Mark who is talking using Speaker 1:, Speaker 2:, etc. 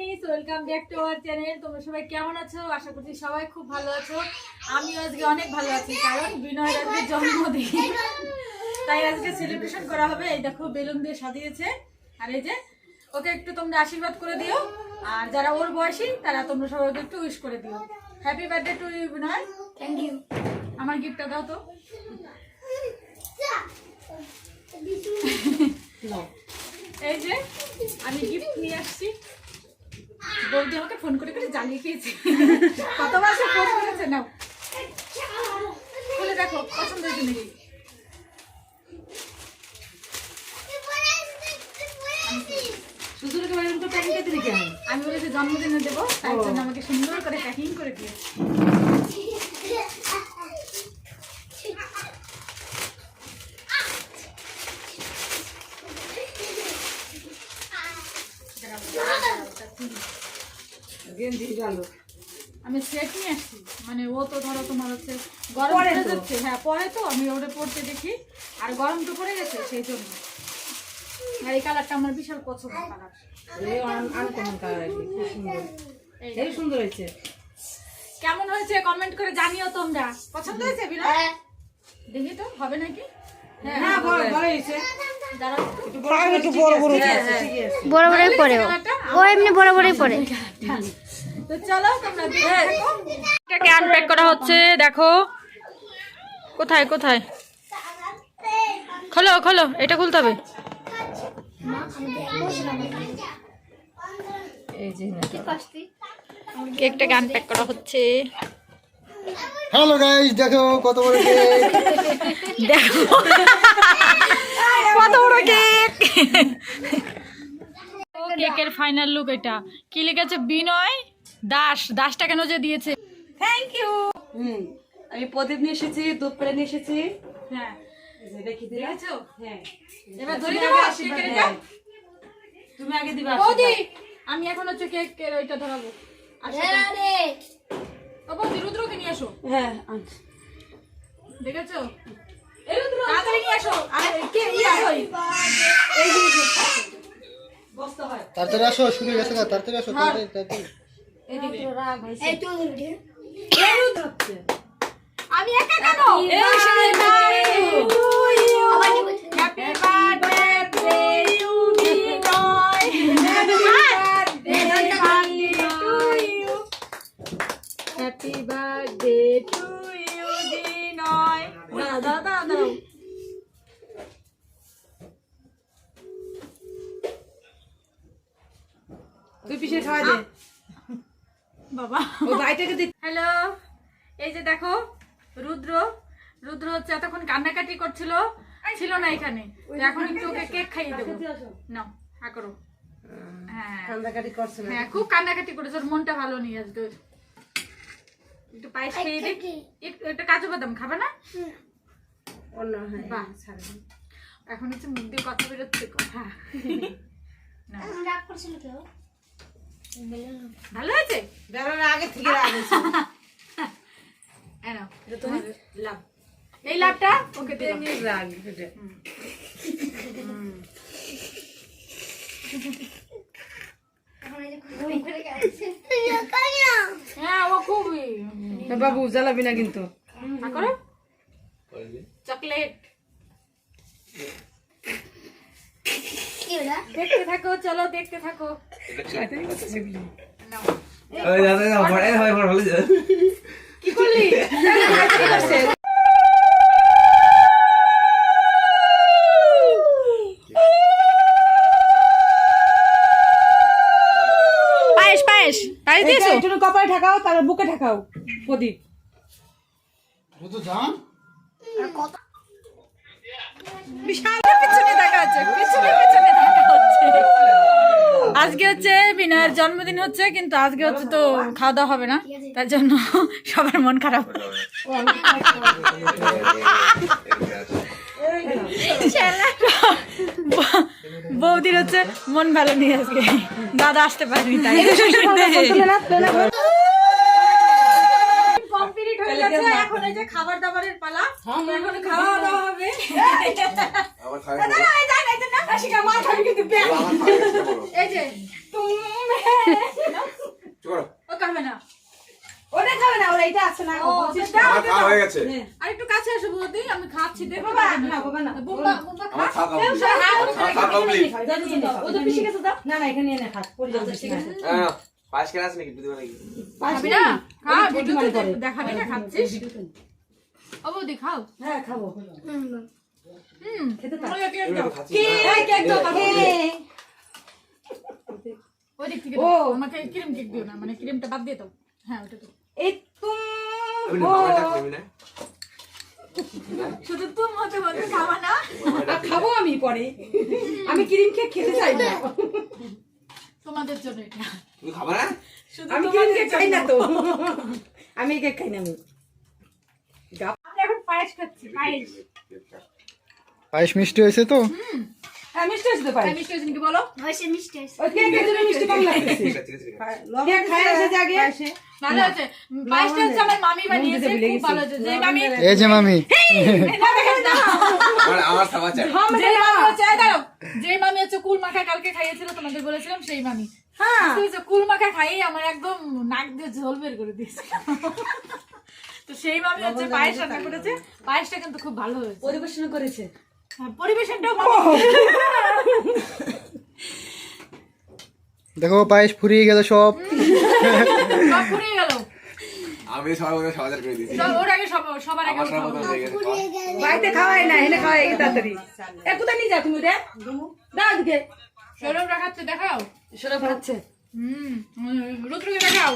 Speaker 1: Guys, welcome back to our channel. তোমরা সবাই কেমন আছো? আশা করছি সবাই খুব ভালো আছো। আমিও আজকে অনেক ভালো আছি, কারণ বিনয়ের আজকে জন্মদিন, তাই আজকে সেলিব্রেশন করা হবে। এই দেখো বেলুন দিয়ে সাজিয়েছে, আর এই যে ওকে একটু তোমরা আশীর্বাদ করে দিও, আর যারা ওর বয়সী তারা তোমরা সবাই একটু উইশ করে দিও। Happy birthday to you Binoy.
Speaker 2: Thank you.
Speaker 1: আমার গিফটটা দাও তো। এই যে আমি গিফট নিয়ে আসছি। বৌদি আমাকে ফোন করে করে জ্বালিয়ে খেয়েছে, কতবার সে ফোন করেছে। নাও খুলে দেখো, পছন্দ হয়েছে নাকি? আমি বলেছি জন্মদিনে দেবো, তাই জন্য আমাকে সুন্দর করে প্যাকিং করে দিয়েছে। আমি সেট নিয়ে আসছি, মানে ও তো ধরো তোমার হচ্ছে গরম পড়ে যাচ্ছে। হ্যাঁ পরে তো আমি ওটা পড়তে দেখি, আর গরম তো পড়ে গেছে সেই জন্য। আর এই কালারটা আমার বিশাল পছন্দ কালার।
Speaker 3: সুন্দর হয়েছে।
Speaker 1: কেমন হয়েছে কমেন্ট করে জানিও তোমরা। পছন্দ হয়েছে বিনয়? দেখি তো হবে নাকি। হ্যাঁ
Speaker 3: বড় হয়েছে।
Speaker 1: দাঁড়াও
Speaker 2: বড় বড়ই পড়ে ও এমনি বড় বড়ই পড়ে।
Speaker 1: তো চলো তোমরা দেখে থাকো। এটাকে আনপ্যাক করা হচ্ছে, দেখো কোথায় কোথায়। খোলো খোলো, এটা খুলতে হবে। কেকটাকে আনপ্যাক করা হচ্ছে।
Speaker 4: হ্যালো গাইস, দেখো কত বড় কেক।
Speaker 1: দেখো কত বড় কেক। কেকের ফাইনাল লুক এটা। কি লিখেছে? বিনয় দাস। দাসটা কেন যে দিয়েছে? Thank you.
Speaker 3: আমি প্রদীপ নিয়ে এসেছি, দুধ পেড়ে নিয়ে এসেছি।
Speaker 1: হ্যাঁ
Speaker 3: দেখি
Speaker 1: দেখেছো?
Speaker 3: হ্যাঁ,
Speaker 1: এবার ধরে দেবো কেকের এটা।
Speaker 3: তুমি আগে দিবা।
Speaker 1: বৌদি আমি এখন হচ্ছে কেকের ওইটা ধরাবো। ও বৌদি রুদ্রকে নিয়ে আসো।
Speaker 3: হ্যাঁ
Speaker 1: দেখেছো? তাড়াতাড়ি নিয়ে আসো। আর কে ইয়া কই? এই যে
Speaker 3: বসতে হয়।
Speaker 4: তাড়াতাড়ি আসো, শুনে গেছে না? তাড়াতাড়ি আসো, তাড়াতাড়ি তাড়াতাড়ি।
Speaker 1: এই রুদ্র হচ্ছে। আমি একা কেন? Happy birthday to you Binoy. Happy birthday to you Binoy. দাদা দাদা
Speaker 3: তুই পিছিয়ে খাওয়াই দে
Speaker 1: বাবা।
Speaker 3: ও ভাইটাকে দি।
Speaker 1: হ্যালো, এই যে দেখো রুদ্র। রুদ্র হচ্ছে এতক্ষণ কান্নাকাটি করছিল, ছিল না এখানে। তো এখন একটু ওকে কেক খাইয়ে দেবো। নাও হা করো। হ্যাঁ
Speaker 3: কান্দাকাটি করছে না।
Speaker 1: হ্যাঁ খুব কান্নাকাটি করেছে, ওর মনটা ভালো নেই আজকে। একটু পায়েস খেয়ে দে। একটু কাজু বাদাম খাবে না?
Speaker 3: অন্য হ্যাঁ
Speaker 1: বাহ।
Speaker 3: ছাড়।
Speaker 1: এখন হচ্ছে মুখ দিয়ে কথা বেরোচ্ছে, কথা। না, ভালো হয়েছে।
Speaker 3: বেরোনোর আগে থেকে রাখছি।
Speaker 1: এই নাও, এটা তোমার লাভ। এই লাভটা ওকে দিলাম।
Speaker 3: রাগ এটা।
Speaker 1: হ্যাঁ ও খুবই।
Speaker 3: বাবু জ্বালাবি না কিন্তু।
Speaker 1: হা করো। চকলেট দেখতে থাকো, চলো দেখতে থাকো। নাও। কি করলি? পায়েস পায়েস পায়েস দিয়েছো?
Speaker 3: একটু কপালে ঠাকাও, তারপর বুকে ঠাকাও প্রদীপ।
Speaker 4: বুঝো জান,
Speaker 1: বিশাল পিছনে দেখা হচ্ছে, পিছনে পিছনে দেখা হচ্ছে। আজকে হচ্ছে বিনয়ের জন্মদিন হচ্ছে, কিন্তু আজকে হচ্ছে তো খাওয়া দাওয়া হবে না, তার জন্য সবার মন খারাপ। বৌদির হচ্ছে মন ভালো নেই আজকে, দাদা আসতে পারেনি তাই। কমপ্লিট হয়ে গেছে, এখন এই যে খাবার দাবারের পালা। এখন খাওয়া দাওয়া হবে। এই যে ও খাবে না।
Speaker 3: ওটা খাবে না, ওরা এটা আছে না।
Speaker 1: ও,
Speaker 3: বলছিস
Speaker 1: দাও,
Speaker 5: আমার খাওয়া হয়ে গেছে।
Speaker 1: আর একটু কাছে আসো বৌদি, আমি খাচ্ছি দেখো।
Speaker 3: বাবা, না, বাবা, না।
Speaker 1: বুম্বা বুম্বা
Speaker 5: আমার
Speaker 1: খা।
Speaker 5: খাওয়া complete।
Speaker 1: হ্যাঁ,
Speaker 5: খাওয়া complete।
Speaker 3: ও তো পিসি গেছে দাও। না না, এখানে এনে খা। পড়ে যাবে ঠিক আছে।
Speaker 5: হ্যাঁ, পায়েস কেনা আছে নাকি? দুধ নাকি?
Speaker 1: খাবি না? খা, ভিডিওতে দেখাবি না খাচ্ছিস? ও বৌদি খাও।
Speaker 3: হ্যাঁ, খাবো।
Speaker 1: খেতে ওই কেক দাও।
Speaker 5: খাচ্ছি।
Speaker 3: এই কেক দাও খাবো।
Speaker 1: ওই দিক থেকে
Speaker 3: ও।
Speaker 1: দাও। আমাকে ক্রিম কেক দিও না, মানে ক্রিমটা বাদ দিয়ে দাও। হ্যাঁ, ওটা দাও।
Speaker 3: এই তুম
Speaker 5: আমি না, আমার টাকা নেবি না?
Speaker 1: শুধু তুমি মতে মতে খাওয়া না।
Speaker 3: খাবো আমি পরে। আমি ক্রিম কেক খেতে চাই না।
Speaker 1: তোমাদের জন্য এটা।
Speaker 5: তুমি খাবা না?
Speaker 1: শুধু
Speaker 3: আমি ক্রিম
Speaker 1: তোমাদের
Speaker 3: কেক খাই না
Speaker 1: জন্য।
Speaker 3: তো। আমি কেক খাই না আমি।
Speaker 1: আমরা এখন পায়েস খাচ্ছি, পায়েস।
Speaker 4: পায়েস মিষ্টি হয়েছে তো?
Speaker 3: হ্যাঁ, মিষ্টি আছে তো পাই।
Speaker 1: তাই মিষ্টি হয়েছে নাকি বলো?
Speaker 2: হয়েছে মিষ্টি হয়েছে।
Speaker 3: ওই কেকের জন্য মিষ্টি কম লাগছে।
Speaker 5: ঠিক আছে, ঠিক আছে।
Speaker 3: কেক খাই এসে আগে।
Speaker 1: ভালো আছে। পায়েসটা হচ্ছে আমার মামি বানিয়েছে, খুব ভালো হয়েছে। যেই মামি
Speaker 4: এই যে মামি,
Speaker 5: আমার খাওয়া চাই।
Speaker 1: যেই মামি হচ্ছে, এই দাঁড়াও। যেই মামি হচ্ছে কুল মাখা কালকে খাইয়েছিল, তোমাদের বলেছিলাম সেই মামি।
Speaker 3: হ্যাঁ।
Speaker 1: বুঝতে পেরেছো? কুল মাখা খাইয়ে আমার একদম নাক দিয়ে ঝোল বের করে দিয়েছে। তো সেই মামি হচ্ছে পায়েস রান্না করেছে। পায়েসটা কিন্তু খুব ভালো হয়েছে।
Speaker 3: পরিবেশন করেছে।
Speaker 1: হ্যাঁ, পরিবেশনটাও ভালো।
Speaker 4: দেখো পায়েস ফুরিয়ে গেল সব।
Speaker 1: সব ফুরিয়ে গেল।
Speaker 5: আমি সবার মধ্যে সমাধান করে দিয়েছি।
Speaker 1: ওর আগে সবার আগে
Speaker 5: আমার
Speaker 1: ওর খাওয়া।
Speaker 5: সবার মধ্যে হয়ে গেছে খাওয়া।
Speaker 3: বাড়িতে খাওয়াই না, এনে খাওয়াই তাড়াতাড়ি। এ কোথায় নিয়ে যাও তুমি রে? দাও দিকে।
Speaker 1: সৌরভ রাখাচ্ছে, দেখাও।
Speaker 3: সরব খাচ্ছে।
Speaker 1: রুদ্রকে দেখাও।